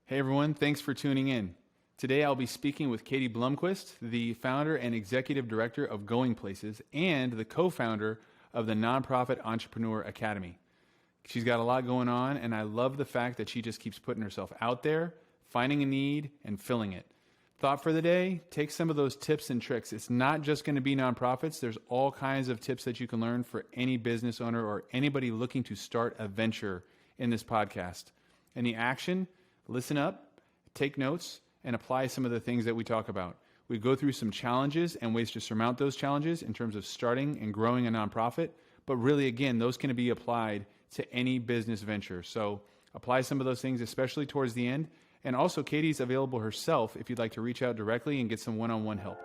Hey everyone, thanks for tuning in. Today I'll be speaking with Katie Blomquist, the founder and executive director of Going Places and the co-founder of the Nonprofit Entrepreneur Academy. She's got a lot going on, and I love the fact that she just keeps putting herself out there, finding a need, and filling it. Thought for the day, take some of those tips and tricks. It's not just going to be nonprofits. There's all kinds of tips that you can learn for any business owner or anybody looking to start a venture in this podcast. And the action, listen up, take notes, and apply some of the things that we talk about. We go through some challenges and ways to surmount those challenges in terms of starting and growing a nonprofit. But really, again, those can be applied to any business venture. So apply some of those things, especially towards the end. And also, Katie's available herself if you'd like to reach out directly and get some one-on-one help.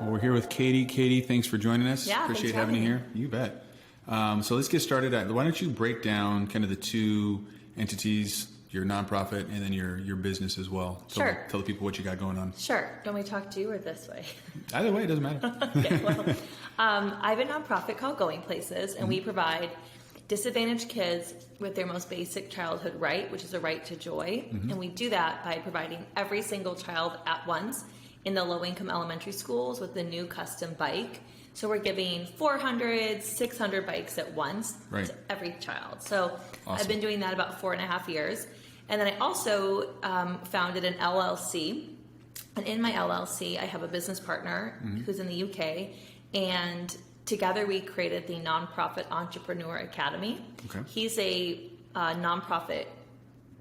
Well, we're here with Katie. Katie, thanks for joining us. Yeah, appreciate having you here. You bet. So let's get started. Why don't you break down kind of the two entities, your nonprofit and then your business as well. Sure. Tell the people what you got going on. Sure. Don't we talk to you or this way? Either way, it doesn't matter. Okay, well, I have a nonprofit called Going Places, and we provide disadvantaged kids with their most basic childhood right, which is a right to joy. And we do that by providing every single child at once in the low-income elementary schools with the new custom bike. So we're giving 400, 600 bikes at once to every child. So awesome. I've been doing that about 4.5 years. And then I also founded an LLC. And in my LLC, I have a business partner who's in the UK. And together we created the Nonprofit Entrepreneur Academy. Okay. He's a nonprofit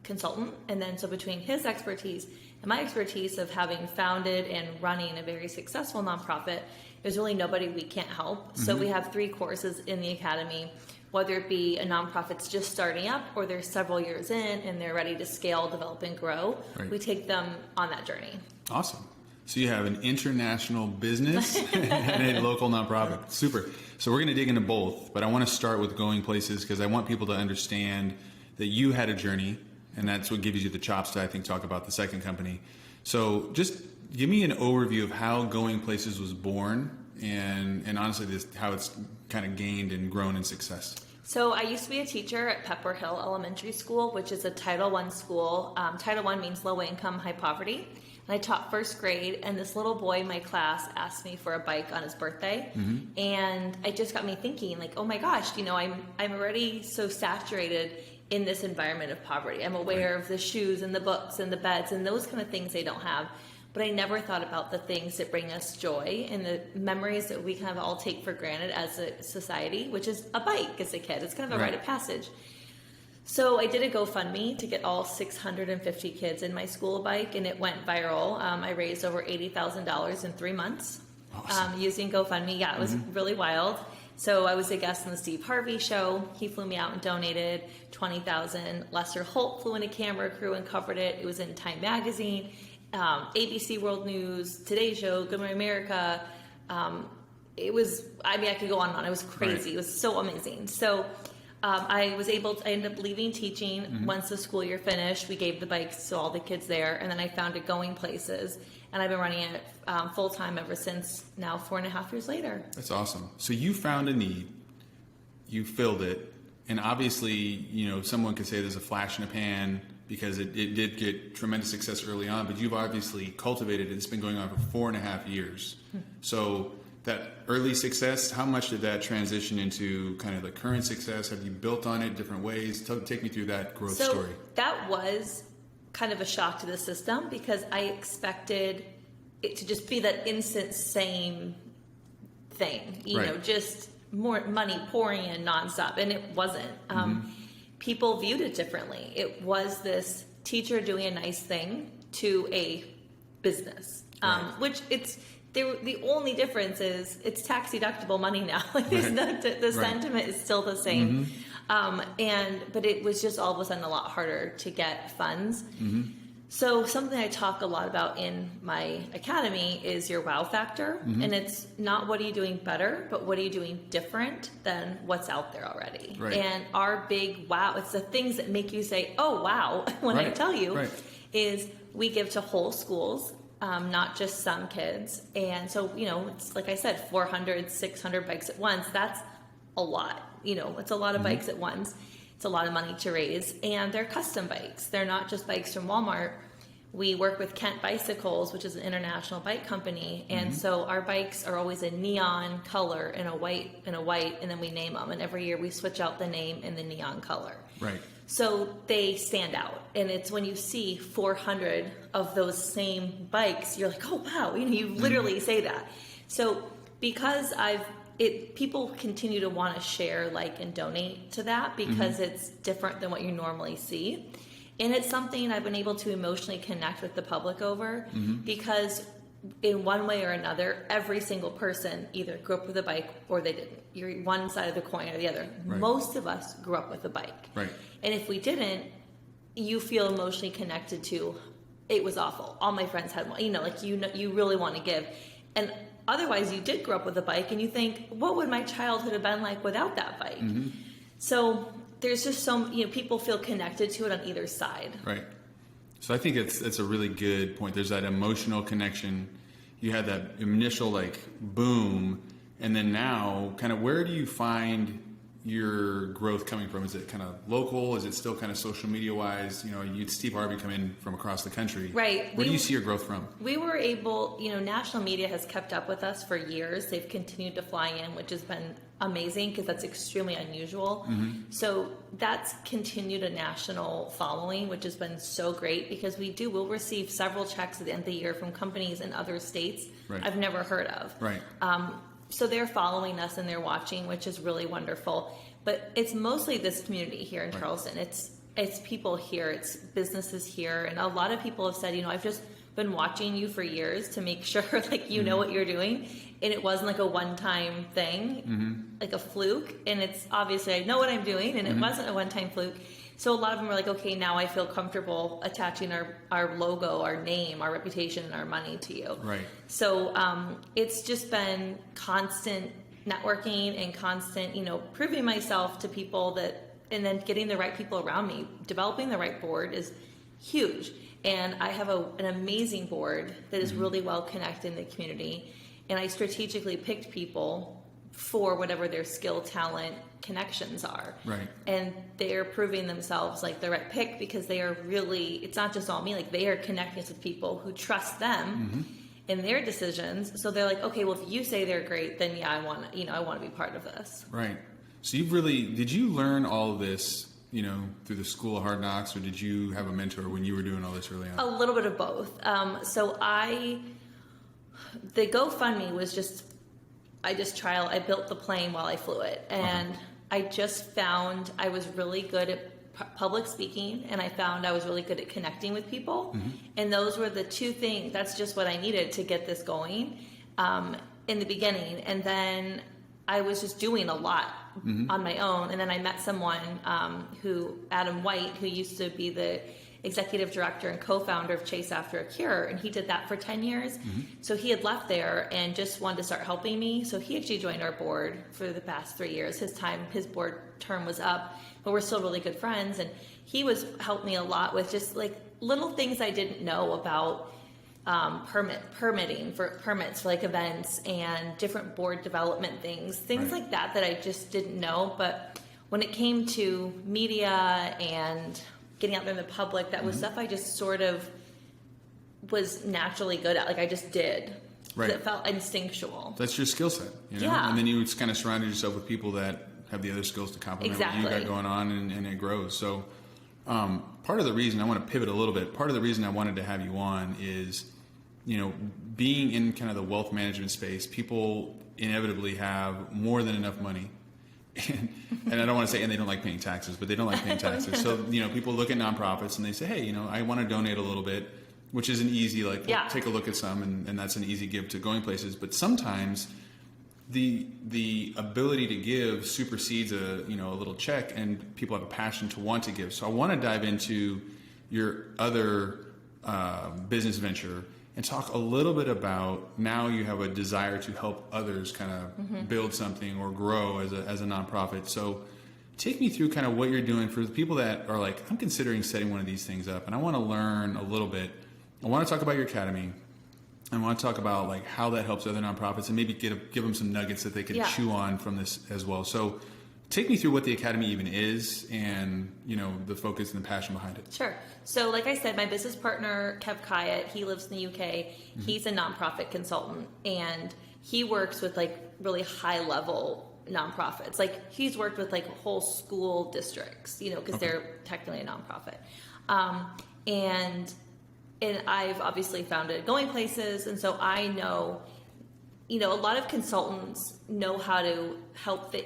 consultant. And then so between his expertise and my expertise of having founded and running a very successful nonprofit, there's really nobody we can't help. So we have 3 courses in the academy, whether it be a nonprofit's just starting up or they're several years in and they're ready to scale, develop, and grow. Right. We take them on that journey. Awesome. So you have an international business and a local nonprofit. Super. So we're going to dig into both, but I want to start with Going Places because I want people to understand that you had a journey, and that's what gives you the chops to, I think, talk about the second company. So just give me an overview of how Going Places was born and honestly how it's kind of gained and grown in success. So I used to be a teacher at Pepper Hill Elementary School, which is a Title I school. Title I means low income, high poverty. And I taught first grade, and this little boy in my class asked me for a bike on his birthday. And it just got me thinking, like, oh my gosh, I'm already so saturated in this environment of poverty. I'm aware of the shoes and the books and the beds and those kind of things they don't have. But I never thought about the things that bring us joy and the memories that we kind of all take for granted as a society, which is a bike as a kid. It's kind of a rite of passage. So I did a GoFundMe to get all 650 kids in my school a bike, and it went viral. I raised over $80,000 in 3 months using GoFundMe. Yeah, it was really wild. So I was a guest on the Steve Harvey show. He flew me out and donated $20,000. Lester Holt flew in a camera crew and covered it. It was in Time Magazine, ABC World News, Today Show, Good Morning America. It was, I could go on and on. It was crazy. It was so amazing. So I ended up leaving teaching once the school year finished. We gave the bikes to all the kids there, and then I founded Going Places, and I've been running it full-time ever since, now 4.5 years later. That's awesome. So you found a need, you filled it, and obviously, someone could say there's a flash in the pan because it did get tremendous success early on, but you've obviously cultivated it. It's been going on for 4.5 years. So that early success, how much did that transition into kind of the current success? Have you built on it different ways? Take me through that growth story. That was kind of a shock to the system because I expected it to just be that instant same thing, just more money pouring in nonstop. And it wasn't. People viewed it differently. It was this teacher doing a nice thing to a business, which the only difference is it's tax deductible money now. The sentiment is still the same. But it was just all of a sudden a lot harder to get funds. So something I talk a lot about in my academy is your wow factor. And it's not what are you doing better, but what are you doing different than what's out there already. And our big wow, it's the things that make you say, oh, wow, when I tell you, is we give to whole schools. Not just some kids. And so, it's like I said, 400, 600 bikes at once. That's a lot. it's a lot of bikes at once. It's a lot of money to raise, and they're custom bikes. They're not just bikes from Walmart. We work with Kent Bicycles, which is an international bike company, and so our bikes are always a neon color and a white, and then we name them. And every year we switch out the name and the neon color. Right. So they stand out, and it's when you see 400 of those same bikes, you're like, oh wow, you literally say that. So because people continue to want to share, like, and donate to that because it's different than what you normally see. And it's something I've been able to emotionally connect with the public over because in one way or another, every single person either grew up with a bike or they didn't. You're one side of the coin or the other. Right. Most of us grew up with a bike. Right. And if we didn't, you feel emotionally connected to, it was awful. All my friends had one. You really want to give. And otherwise, you did grow up with a bike and you think, what would my childhood have been like without that bike? So there's just people feel connected to it on either side. Right. So I think it's a really good point. There's that emotional connection. You had that initial boom, and then now kind of where do you find your growth coming from? Is it kind of local? Is it still kind of social media wise? You'd Steve Harvey come in from across the country. Right. Where do you see your growth from? We were able, national media has kept up with us for years. They've continued to fly in, which has been amazing because that's extremely unusual. So that's continued a national following, which has been so great because we'll receive several checks at the end of the year from companies in other states I've never heard of. Right. So they're following us and they're watching, which is really wonderful. But it's mostly this community here in Charleston. It's people here, it's businesses here, and a lot of people have said, I've just been watching you for years to make sure you know what you're doing, and it wasn't like a one-time thing, like a fluke. And it's obviously I know what I'm doing, and it wasn't a one-time fluke. So a lot of them are like, okay, now I feel comfortable attaching our logo, our name, our reputation, and our money to you. Right. So it's just been constant networking and constant, proving myself to people and then getting the right people around me. Developing the right board is huge. And I have an amazing board that is really well connected in the community. And I strategically picked people for whatever their skill, talent, connections are. Right. And they're proving themselves like the right pick because they are really, it's not just all me, they are connecting with people who trust them in their decisions. So they're like, okay, well, if you say they're great, then I want to be part of this. Right. So did you learn all of this, through the School of Hard Knocks, or did you have a mentor when you were doing all this early on? A little bit of both. The GoFundMe was I built the plane while I flew it. And I just found I was really good at public speaking, and I found I was really good at connecting with people. And those were the two things. That's just what I needed to get this going in the beginning. And then I was just doing a lot on my own. And then I met someone Adam White, who used to be the executive director and co-founder of Chase After a Cure, and he did that for 10 years. So he had left there and just wanted to start helping me. So he actually joined our board for the past 3 years. His board term was up, but we're still really good friends. And he helped me a lot with just little things I didn't know about permitting for permits for events and different board development things like that I just didn't know. But when it came to media and getting out there in the public, that was stuff I just sort of was naturally good at. I just did. Right. It felt instinctual. That's your skill set. Yeah. And then you kind of surrounded yourself with people that have the other skills to complement what you got going on, and it grows. So part of the reason I want to pivot a little bit, part of the reason I wanted to have you on is, being in kind of the wealth management space, people inevitably have more than enough money. And I don't want to say, and they don't like paying taxes, but they don't like paying taxes. So, people look at nonprofits and they say, hey, I want to donate a little bit, which is an easy, take a look at some, and that's an easy give to Going Places. But sometimes the ability to give supersedes a little check, and people have a passion to want to give. So I want to dive into your other business venture and talk a little bit about, now you have a desire to help others kind of build something or grow as a nonprofit. So take me through kind of what you're doing for the people that are I'm considering setting one of these things up and I want to learn a little bit. I want to talk about your academy. I want to talk about how that helps other nonprofits and maybe give them some nuggets that they can chew on from this as well. So take me through what the Academy even is and, the focus and the passion behind it. Sure. So like I said, my business partner, Kev Kyatt, he lives in the UK. Mm-hmm. He's a nonprofit consultant, and he works with like really high level nonprofits. Like he's worked with like whole school districts, because they're technically a nonprofit. And I've obviously founded Going Places, and so I know, a lot of consultants know how to help the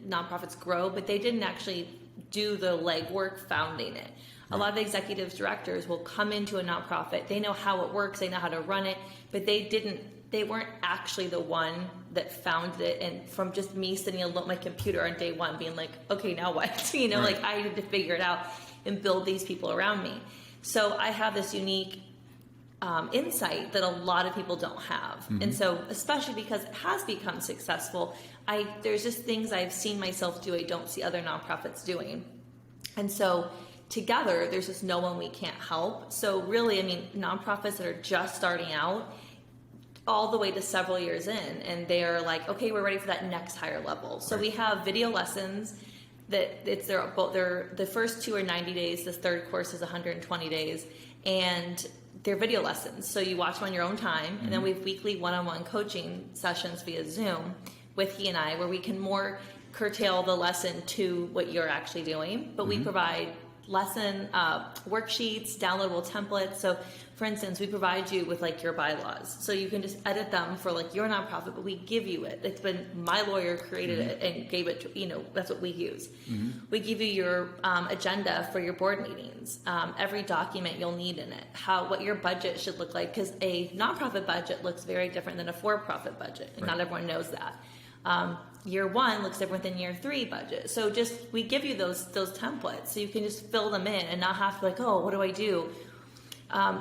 nonprofits grow, but they didn't actually do the legwork founding it. A lot of executive directors will come into a nonprofit. They know how it works. They know how to run it, but they weren't actually the one that founded it. And from just me sitting alone at my computer on day one being like, okay, now what? Like I had to figure it out and build these people around me. So I have this unique insight that a lot of people don't have. Mm-hmm. And so, especially because it has become successful, there's just things I've seen myself do I don't see other nonprofits doing. And so together, there's just no one we can't help. So really, nonprofits that are just starting out, all the way to several years in, and they're like, okay, we're ready for that next higher level. So we have video lessons that the first 2 are 90 days, the third course is 120 days, and they're video lessons. So you watch them on your own time, mm-hmm. and then we have weekly one-on-one coaching sessions via Zoom with he and I, where we can more curtail the lesson to what you're actually doing, but mm-hmm. we provide lesson worksheets, downloadable templates. So for instance, we provide you with like your bylaws, so you can just edit them for like your nonprofit, but we give you it. It's been my lawyer created mm-hmm. it and gave it to, that's what we use. Mm-hmm. We give you your agenda for your board meetings, every document you'll need in it, what your budget should look like, because a nonprofit budget looks very different than a for-profit budget, and not everyone knows that. Year 1 looks different than year 3 budget. So we give you those templates so you can just fill them in and not have to like, oh, what do I do?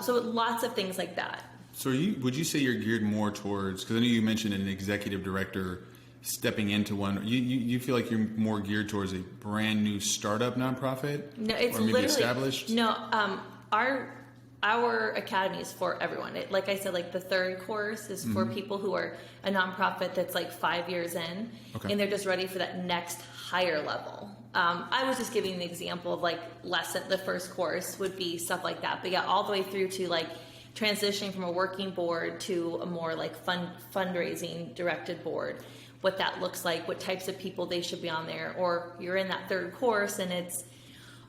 So lots of things like that. So would you say you're geared more towards, because I know you mentioned an executive director stepping into one, you feel like you're more geared towards a brand new startup nonprofit? No, it's or maybe literally established? No, our academy is for everyone. Like I said, like the third course is for mm-hmm. people who are a nonprofit that's like 5 years in, and they're just ready for that next higher level. I was just giving an example of like the first course would be stuff like that, but yeah, all the way through to like transitioning from a working board to a more like fundraising directed board, what that looks like, what types of people they should be on there. Or you're in that third course and it's,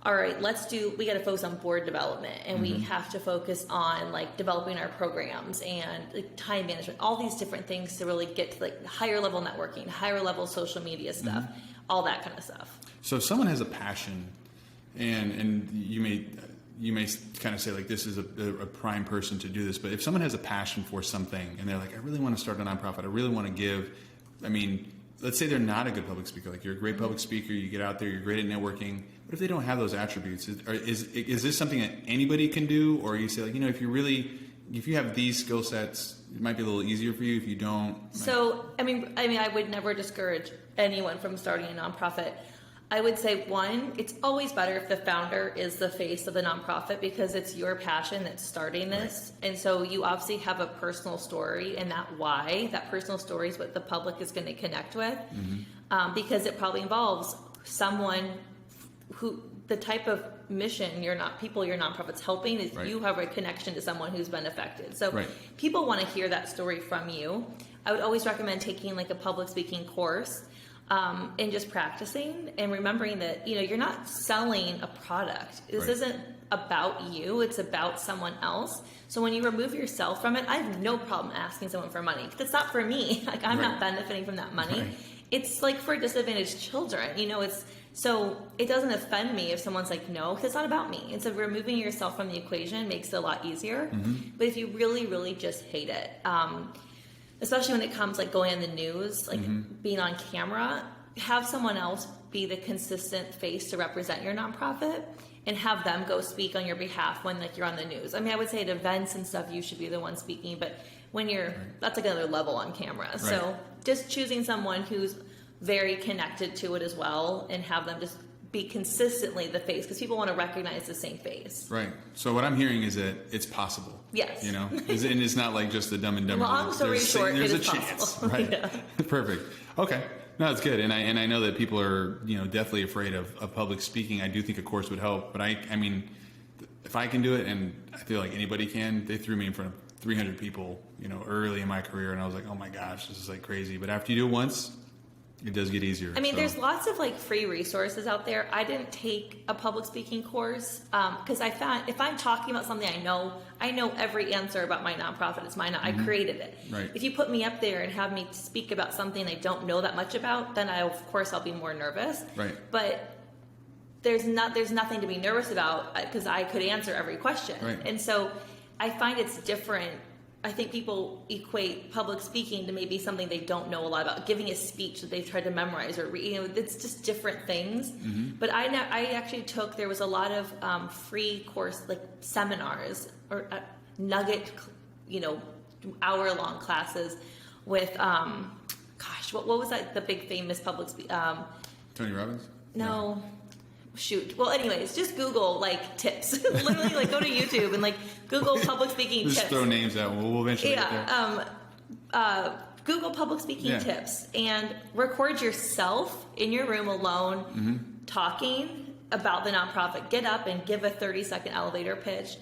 all right, we got to focus on board development, and mm-hmm. we have to focus on like developing our programs and like time management, all these different things to really get to like higher level networking, higher level social media stuff, mm-hmm. all that kind of stuff. So if someone has a passion, and you may kind of say like this is a prime person to do this, but if someone has a passion for something and they're like, I really want to start a nonprofit, I really want to give, let's say they're not a good public speaker, like you're a great public speaker, you get out there, you're great at networking. What if they don't have those attributes? Is this something that anybody can do? Or you say like, if you have these skill sets, it might be a little easier for you. If you don't. So, I would never discourage anyone from starting a nonprofit. I would say, one, it's always better if the founder is the face of the nonprofit, because it's your passion that's starting this. Right. And so you obviously have a personal story, and that personal story is what the public is going to connect with, mm-hmm. Because it probably involves someone who, the type of mission your nonprofit's helping is you have a connection to someone who's been affected. So people want to hear that story from you. I would always recommend taking like a public speaking course, and just practicing and remembering that, you're not selling a product. This isn't about you. It's about someone else. So when you remove yourself from it, I have no problem asking someone for money. That's not for me. Like I'm not benefiting from that money. Right. It's like for disadvantaged children, so it doesn't offend me if someone's like, no, because it's not about me. And so removing yourself from the equation makes it a lot easier. Mm-hmm. But if you really, really just hate it, especially when it comes like going on the news, like mm-hmm. being on camera, have someone else be the consistent face to represent your nonprofit and have them go speak on your behalf when like you're on the news. I would say at events and stuff, you should be the one speaking, but when that's like another level on camera. Right. So just choosing someone who's very connected to it as well, and have them just be consistently the face, because people want to recognize the same face. Right. So what I'm hearing is that it's possible. Yes. And it's not like just the Dumb and Dumber. Long story short, there's it is a chance. Possible. Right. Yeah. Perfect. Okay. No, it's good. And I know that people are, definitely afraid of public speaking. I do think a course would help. But I mean, if I can do it, and I feel like anybody can, they threw me in front of 300 people, early in my career. And I was like, oh my gosh, this is like crazy. But after you do it once, it does get easier. I mean, there's lots of like free resources out there. I didn't take a public speaking course because I found if I'm talking about something I know every answer about my nonprofit. It's mine. I created it. Right. If you put me up there and have me speak about something I don't know that much about, then of course I'll be more nervous. Right. But there's nothing to be nervous about because I could answer every question. Right. And so I find it's different. I think people equate public speaking to maybe something they don't know a lot about, giving a speech that they've tried to memorize or read. It's just different things. But I actually there was a lot of free course, like seminars or nugget, hour-long classes with, what was that? The big famous public Tony Robbins? No. Shoot. Well, anyways, just Google like tips. Literally, like go to YouTube and like Google public speaking tips. Just throw names out. We'll eventually get there. Google public speaking tips and record yourself in your room alone talking about the nonprofit. Get up and give a 30-second elevator pitch.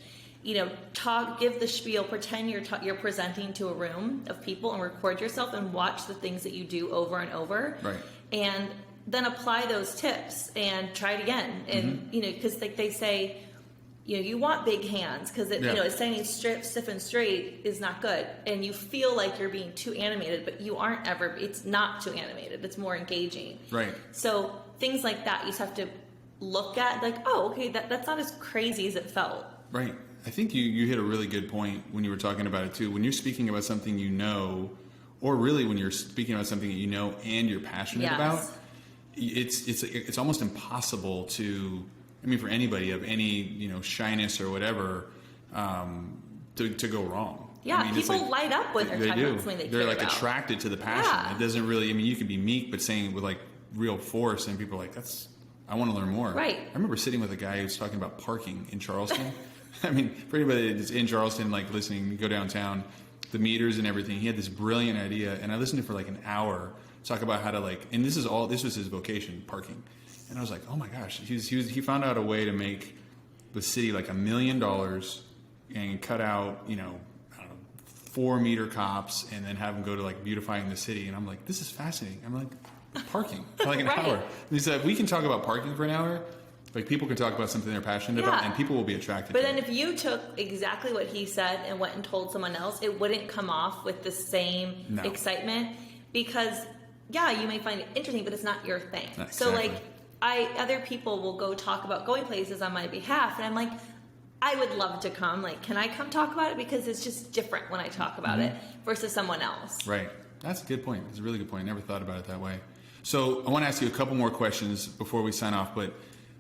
Give the spiel. Pretend you're presenting to a room of people and record yourself and watch the things that you do over and over. Right. And then apply those tips and try it again. And, because like they say, you want big hands because, it's standing stiff and straight is not good. And you feel like you're being too animated, but you aren't ever. It's not too animated. It's more engaging. Right. So things like that, you just have to look at like, oh, okay, that's not as crazy as it felt. Right. I think you hit a really good point when you were talking about it too. When you're speaking about something or really when you're speaking about something that you know and you're passionate about, it's almost impossible to, for anybody of any, shyness or whatever, to go wrong. Yeah, people light up when they're talking about something they're like about. attracted to the passion. Yeah. It doesn't really, you can be meek, but saying it with like real force, and people are like, I want to learn more. Right. I remember sitting with a guy who was talking about parking in Charleston. For anybody that's in Charleston, like listening, you go downtown, the meters and everything, he had this brilliant idea, and I listened to it for like an hour, talk about how to and this was his vocation, parking. And I was like, oh my gosh, he found out a way to make the city like $1 million and cut out, 4-meter cops and then have them go to like beautifying the city. And I'm like, this is fascinating. I'm like, parking for like an hour. And he said, we can talk about parking for an hour. Like people can talk about something they're passionate about, and people will be attracted to it. But then if you took exactly what he said and went and told someone else, it wouldn't come off with the same excitement because, you may find it interesting, but it's not your thing. Exactly. So like other people will go talk about going places on my behalf, and I'm like, I would love to come. Like, can I come talk about it? Because it's just different when I talk about it versus someone else. Right. That's a good point. It's a really good point. I never thought about it that way. So I want to ask you a couple more questions before we sign off, but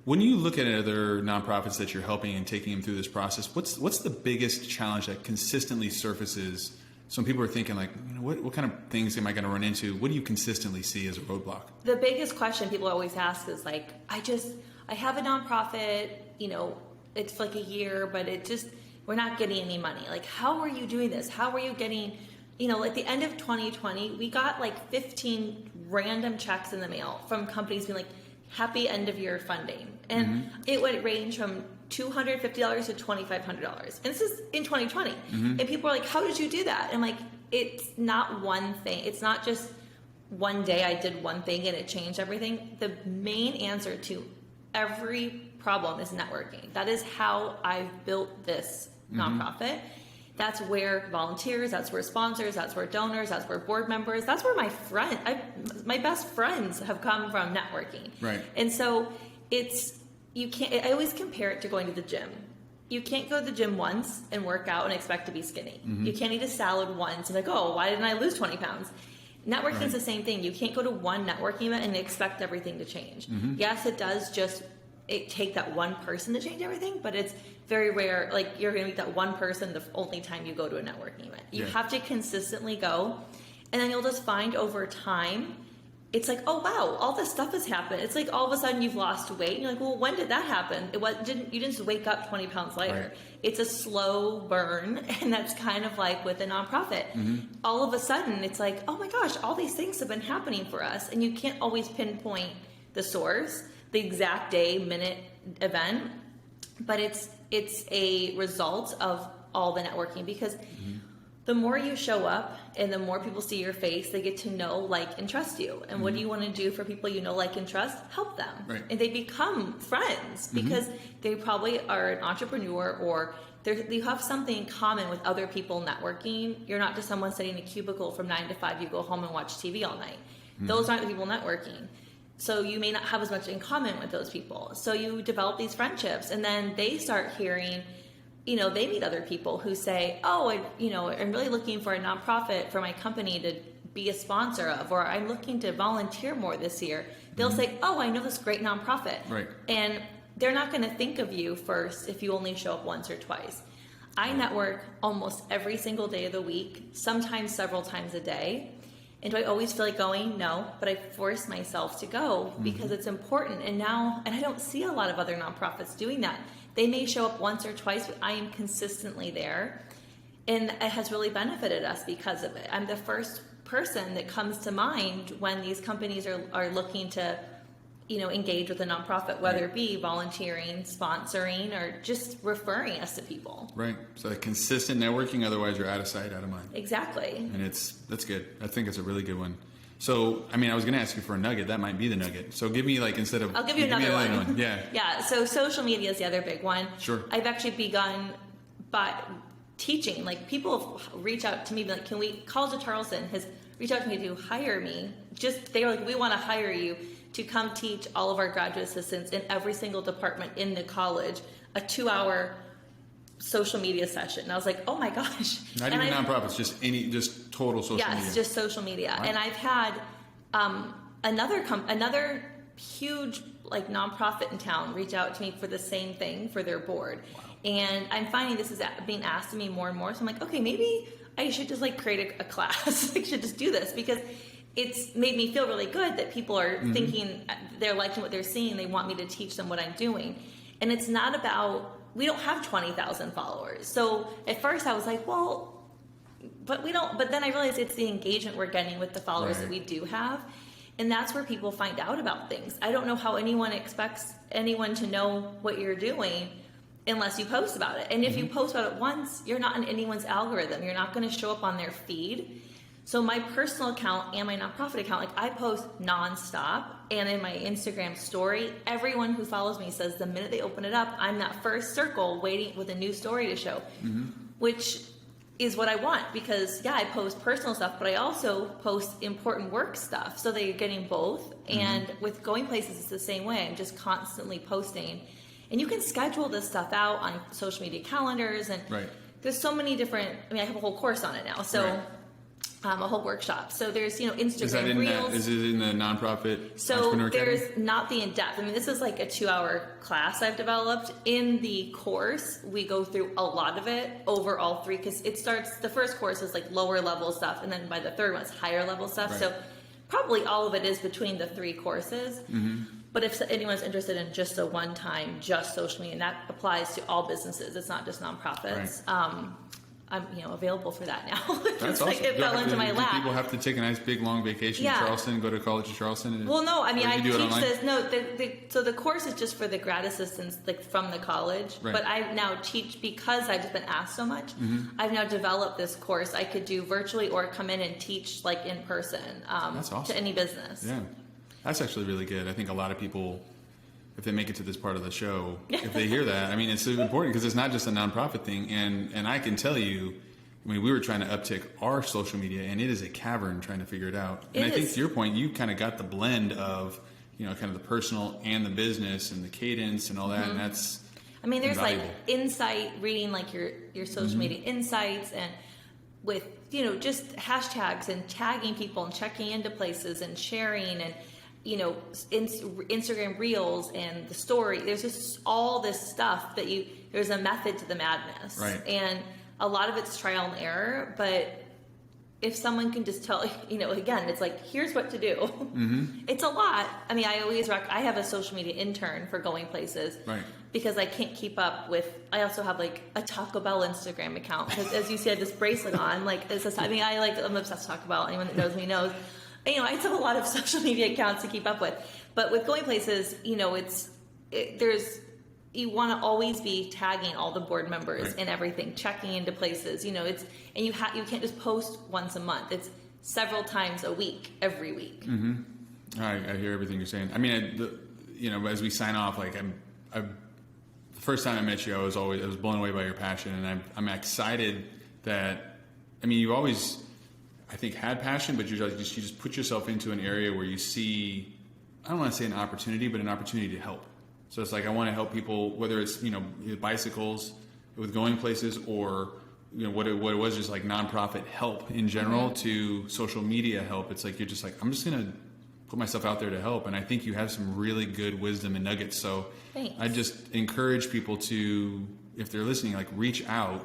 when you look at other nonprofits that you're helping and taking them through this process, what's the biggest challenge that consistently surfaces? Some people are thinking like, what kind of things am I going to run into? What do you consistently see as a roadblock? The biggest question people always ask is like, I have a nonprofit, it's like a year, but we're not getting any money. Like, how are you doing this? How are you getting, at the end of 2020, we got like 15 random checks in the mail from companies being like, happy end of year funding. And it would range from $250 to $2,500. And this is in 2020. And people are like, how did you do that? And I'm like, it's not one thing. It's not just one day I did one thing and it changed everything. The main answer to every problem is networking. That is how I've built this nonprofit. That's where volunteers, that's where sponsors, that's where donors, that's where board members, that's where my best friends have come from networking. Right. And so I always compare it to going to the gym. You can't go to the gym once and work out and expect to be skinny. You can't eat a salad once and like, oh, why didn't I lose 20 pounds? Networking is the same thing. You can't go to one networking event and expect everything to change. Yes, it does take that one person to change everything, but it's very rare. Like you're going to meet that one person the only time you go to a networking event. You have to consistently go, and then you'll just find over time it's like, oh wow, all this stuff has happened. It's like all of a sudden you've lost weight. And you're like, well, when did that happen? You didn't just wake up 20 pounds later. Right. It's a slow burn, and that's kind of like with a nonprofit. All of a sudden, it's like, oh my gosh, all these things have been happening for us, and you can't always pinpoint the source, the exact day, minute, event, but it's a result of all the networking, because the more you show up and the more people see your face, they get to know, like, and trust you. And what do you want to do for people you know, like, and trust? Help them. Right. And they become friends because they probably are an entrepreneur, or you have something in common with other people networking. You're not just someone sitting in a cubicle from 9 to 5, you go home and watch TV all night. Those aren't the people networking. So you may not have as much in common with those people. So you develop these friendships, and then they start hearing, they meet other people who say, oh, I'm really looking for a nonprofit for my company to be a sponsor of, or I'm looking to volunteer more this year. They'll say, oh, I know this great nonprofit. Right. And they're not going to think of you first if you only show up once or twice. I network almost every single day of the week, sometimes several times a day. And do I always feel like going? No, but I force myself to go because it's important. And I don't see a lot of other nonprofits doing that. They may show up once or twice, but I am consistently there. And it has really benefited us because of it. I'm the first person that comes to mind when these companies are looking to, engage with a nonprofit, whether it be volunteering, sponsoring, or just referring us to people. Right. So consistent networking, otherwise you're out of sight, out of mind. Exactly. And that's good. I think it's a really good one. So, I was going to ask you for a nugget. That might be the nugget. So give me I'll give you another one. Yeah. Yeah. So social media is the other big one. Sure. I've actually begun by teaching. Like, people reach out to me, like, College of Charleston has reached out to me to hire me. They were like, we want to hire you to come teach all of our graduate assistants in every single department in the college a 2-hour social media session. And I was like, oh my gosh. Not even nonprofits, just total social media. Yes, just social media. Wow. And I've had another huge nonprofit in town reach out to me for the same thing for their board. Wow. And I'm finding this is being asked of me more and more. So I'm like, okay, maybe I should just create a class. I should just do this, because it's made me feel really good that people are thinking they're liking what they're seeing. They want me to teach them what I'm doing. And it's not about, we don't have 20,000 followers. So at first I was like, well, but we don't, but then I realized it's the engagement we're getting with the followers that we do have. And that's where people find out about things. I don't know how anyone expects anyone to know what you're doing unless you post about it. And if you post about it once, you're not in anyone's algorithm. You're not going to show up on their feed. So my personal account and my nonprofit account, I post nonstop. And in my Instagram story, everyone who follows me says the minute they open it up, I'm that first circle waiting with a new story to show, which is what I want, because I post personal stuff, but I also post important work stuff. So they're getting both. And with Going Places, it's the same way. I'm just constantly posting. And you can schedule this stuff out on social media calendars. And there's so many different, I have a whole course on it now. So a whole workshop. So there's, Instagram Reels. Is it in the nonprofit So there's Academy? not the in-depth. This is like a 2-hour class I've developed. In the course, we go through a lot of it over all 3, because the first course is lower level stuff, and then by the third one it's higher level stuff. Right. So probably all of it is between the 3 courses. But if anyone's interested in just a one-time, just social media, and that applies to all businesses, it's not just nonprofits. I'm available for that now. That's awesome. It fell into my lap. Do people have to take a nice big long vacation in Charleston, go to College of Charleston? Well, no. I teach this. No, so the course is just for the grad assistants from the college. Right. But I now teach, because I've just been asked so much. I've now developed this course I could do virtually or come in and teach in person. That's awesome. To any business. Yeah, that's actually really good. I think a lot of people, if they make it to this part of the show, if they hear that, it's so important, because it's not just a nonprofit thing. And I can tell you, we were trying to uptick our social media, and it is a cavern trying to figure it out. And I think, to your point, you kind of got the blend of, kind of the personal and the business and the cadence and all that. And that's, there's invaluable. Insight, reading your social media insights, and with, just hashtags and tagging people and checking into places and sharing, and Instagram Reels and the story. There's just all this stuff that there's a method to the madness. Right. And a lot of it's trial and error, but if someone can just tell, again, it's like, here's what to do. Mm-hmm. It's a lot. I mean, I have a social media intern for Going Places. Right. Because I can't keep up with, I also have like a Taco Bell Instagram account. Because as you see, I have this bracelet on. Like, I'm obsessed with Taco Bell. Anyone that knows me knows. I just have a lot of social media accounts to keep up with. But with Going Places, you want to always be tagging all the board members right. and everything, checking into places. And you can't just post once a month. It's several times a week, every week. Mm-hmm. I hear everything you're saying. I mean, as we sign off, like the first time I met you, I was blown away by your passion, and I'm excited that, you've always, I think, had passion, but you just put yourself into an area where you see, I don't want to say an opportunity, but an opportunity to help. So it's like I want to help people, whether it's bicycles with Going Places, or what it was just like nonprofit help in general, mm-hmm. to social media help. It's like you're just like, I'm just gonna put myself out there to help, and I think you have some really good wisdom and nuggets. So thanks. I just encourage people to, if they're listening, like reach out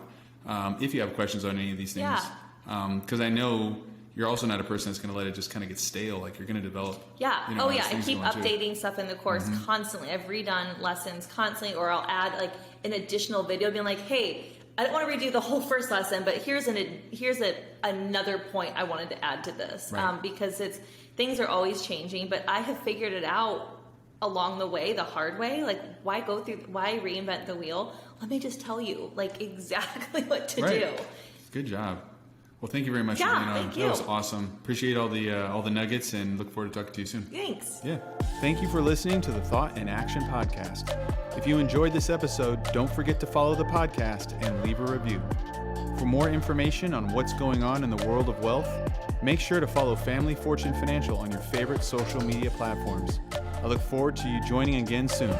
if you have questions on any of these things. Yeah. Because I know you're also not a person that's going to let it just kind of get stale. Like you're going to develop. Yeah. I keep updating stuff in the course mm-hmm. constantly. I've redone lessons constantly, or I'll add like an additional video being like, hey, I don't want to redo the whole first lesson, but here's another point I wanted to add to this. Right. Because things are always changing, but I have figured it out along the way, the hard way. Like, why reinvent the wheel? Let me just tell you like exactly what to do. Good job. Well, thank you very much for being on. Thank you. That was awesome. Appreciate all the nuggets, and look forward to talking to you soon. Thanks. Yeah. Thank you for listening to the Thought and Action Podcast. If you enjoyed this episode, don't forget to follow the podcast and leave a review. For more information on what's going on in the world of wealth, make sure to follow Family Fortune Financial on your favorite social media platforms. I look forward to you joining again soon.